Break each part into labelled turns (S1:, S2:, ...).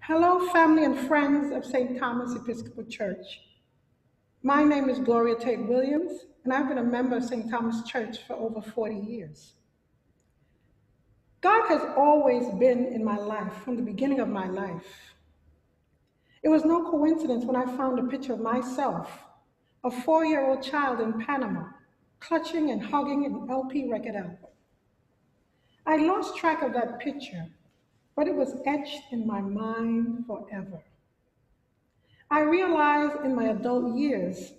S1: Hello, family and friends of St. Thomas Episcopal Church. My name is Gloria Taitt Williams, and I've been a member of St. Thomas Church for over 40 years. God has always been in my life from the beginning of my life. It was no coincidence when I found a picture of myself, a 4-year-old child in Panama, clutching and hugging an LP record album. I lost track of that picture, but it was etched in my mind forever. I realized in my adult years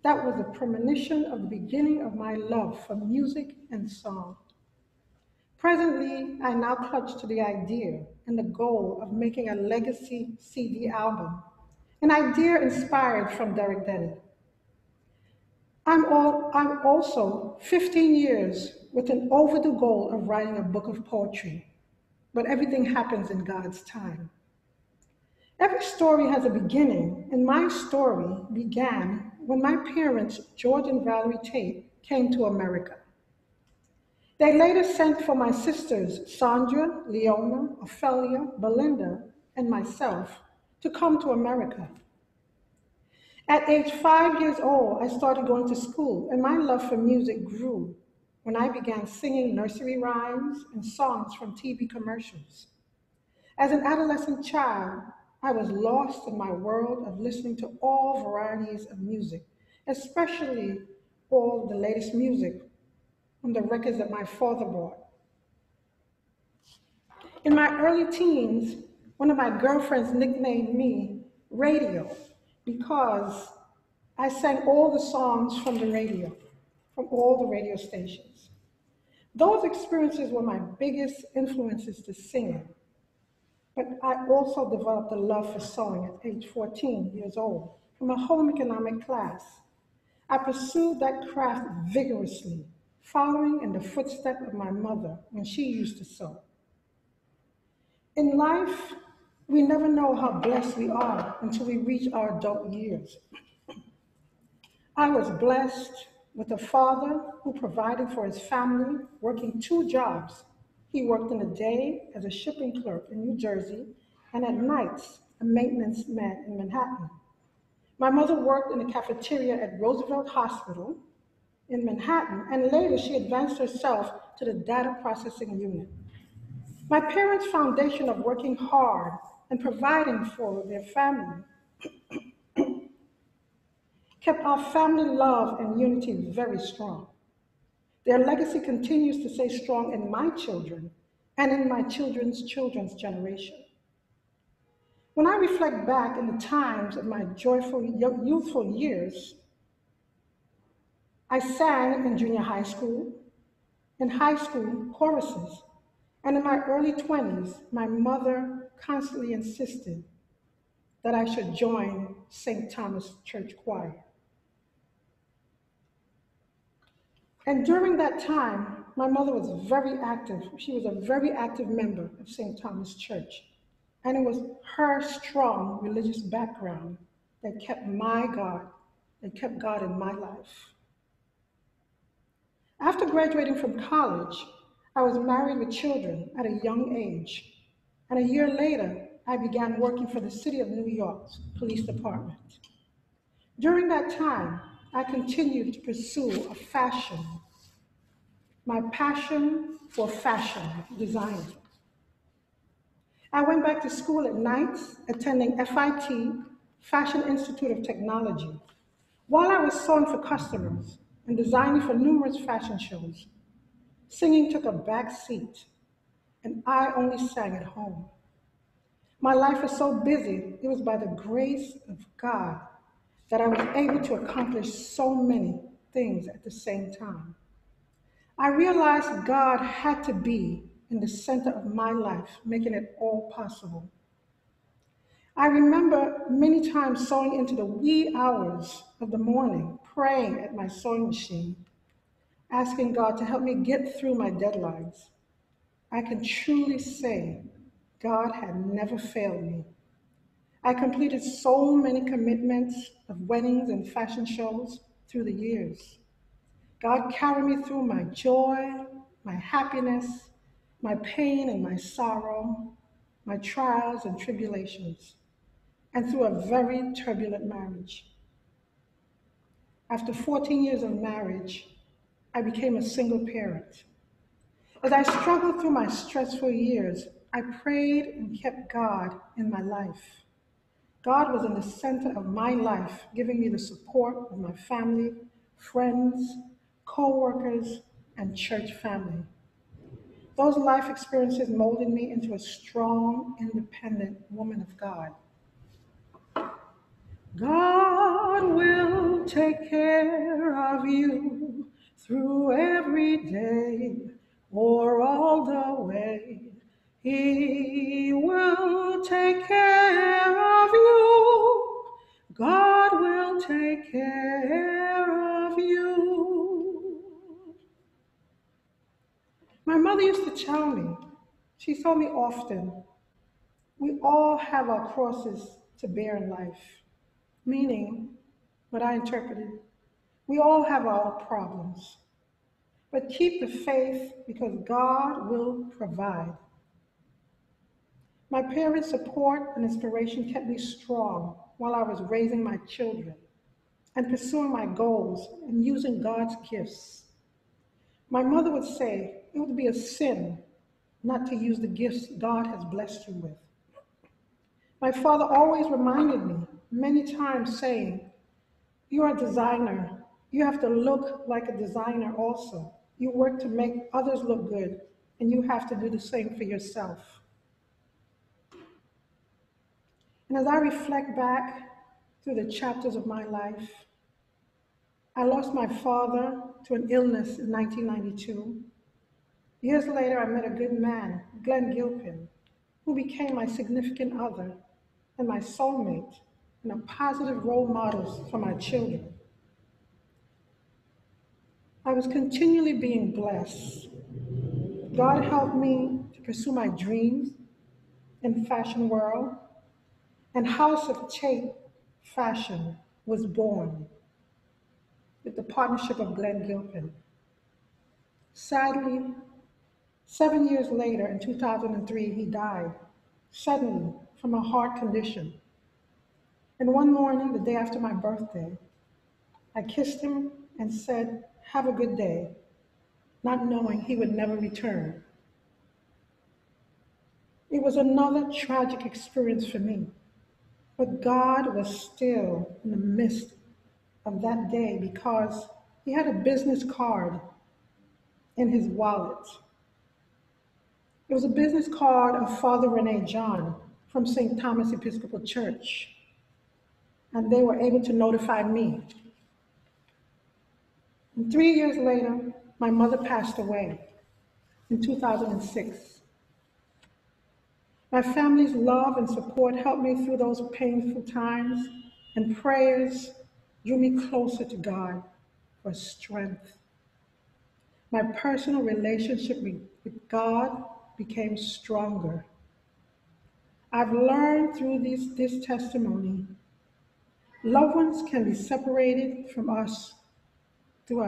S1: that was a premonition of the beginning of my love for music and song. Presently, I now clutch to the idea and the goal of making a legacy CD album, an idea inspired from Derek Denny. I'm also 15 years with an overdue goal of writing a book of poetry, but everything happens in God's time. Every story has a beginning, and my story began when my parents, George and Valerie Taitt, came to America. They later sent for my sisters, Sandra, Leona, Ophelia, Belinda, and myself to come to America. At age 5 years old, I started going to school, and my love for music grew when I began singing nursery rhymes and songs from TV commercials. As an adolescent child, I was lost in my world of listening to all varieties of music, especially all the latest music from the records that my father bought. In my early teens, one of my girlfriends nicknamed me Radio because I sang all the songs from the radio, from all the radio stations. Those experiences were my biggest influences to singing. But I also developed a love for sewing at age 14 years old from a home economic class. I pursued that craft vigorously, following in the footsteps of my mother when she used to sew. In life, we never know how blessed we are until we reach our adult years. I was blessed with a father who provided for his family, working 2 jobs. He worked in the day as a shipping clerk in New Jersey, and at nights, a maintenance man in Manhattan. My mother worked in the cafeteria at Roosevelt Hospital in Manhattan, and later she advanced herself to the data processing unit. My parents' foundation of working hard and providing for their family kept our family love and unity very strong. Their legacy continues to stay strong in my children and in my children's children's generation. When I reflect back in the times of my joyful youthful years, I sang in junior high school, in high school choruses, and in my early 20s, my mother constantly insisted that I should join St. Thomas Church Choir. And during that time, my mother was very active. She was a very active member of St. Thomas Church. And it was her strong religious background that kept God in my life. After graduating from college, I was married with children at a young age. And a year later, I began working for the City of New York's Police Department. During that time, I continued to pursue my passion for fashion design. I went back to school at night, attending FIT, Fashion Institute of Technology. While I was sewing for customers and designing for numerous fashion shows, singing took a back seat, and I only sang at home. My life was so busy, it was by the grace of God that I was able to accomplish so many things at the same time. I realized God had to be in the center of my life, making it all possible. I remember many times sewing into the wee hours of the morning, praying at my sewing machine, asking God to help me get through my deadlines. I can truly say God had never failed me. I completed so many commitments of weddings and fashion shows through the years. God carried me through my joy, my happiness, my pain and my sorrow, my trials and tribulations, and through a very turbulent marriage. After 14 years of marriage, I became a single parent. As I struggled through my stressful years, I prayed and kept God in my life. God was in the center of my life, giving me the support of my family, friends, co-workers, and church family. Those life experiences molded me into a strong, independent woman of God. God will take care of you through every day or all the way. He will take care of you. God will take care of you. My mother used to tell me, she told me often, we all have our crosses to bear in life. Meaning, what I interpreted, we all have our problems. But keep the faith because God will provide. My parents' support and inspiration kept me strong while I was raising my children and pursuing my goals and using God's gifts. My mother would say it would be a sin not to use the gifts God has blessed you with. My father always reminded me many times saying, you're a designer. You have to look like a designer also. You work to make others look good, and you have to do the same for yourself. And as I reflect back through the chapters of my life, I lost my father to an illness in 1992. Years later, I met a good man, Glenn Gilpin, who became my significant other and my soulmate and a positive role model for my children. I was continually being blessed. God helped me to pursue my dreams in the fashion world, and House of Taitt Fashion was born with the partnership of Glenn Gilpin. Sadly, 7 years later, in 2003, he died suddenly from a heart condition. And one morning, the day after my birthday, I kissed him and said, "Have a good day," not knowing he would never return. It was another tragic experience for me, but God was still in the midst of that day because he had a business card in his wallet. It was a business card of Father Rene John from St. Thomas Episcopal Church, and they were able to notify me. And 3 years later, my mother passed away in 2006. My family's love and support helped me through those painful times, and prayers drew me closer to God for strength. My personal relationship with God became stronger. I've learned through this testimony, loved ones can be separated from us through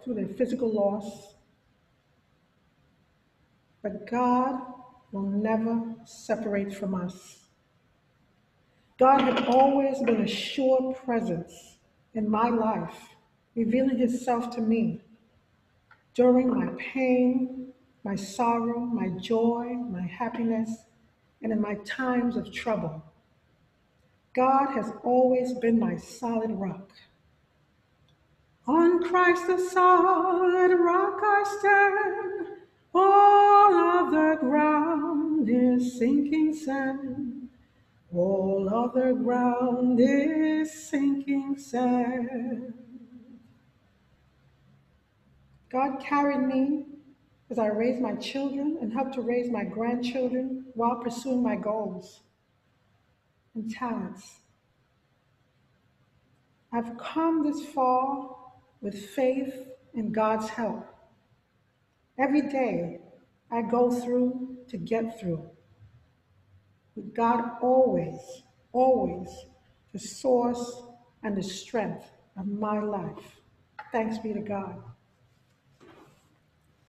S1: the physical loss, but God will never separate from us. God had always been a sure presence in my life, revealing himself to me during my pain, my sorrow, my joy, my happiness, and in my times of trouble. God has always been my solid rock. On Christ the solid rock I stand, all other ground is sinking sand. All other ground is sinking sand. God carried me as I raised my children and helped to raise my grandchildren while pursuing my goals and talents. I've come this far with faith in God's help. Every day I go through to get through, with God always, always the source and the strength of my life. Thanks be to God.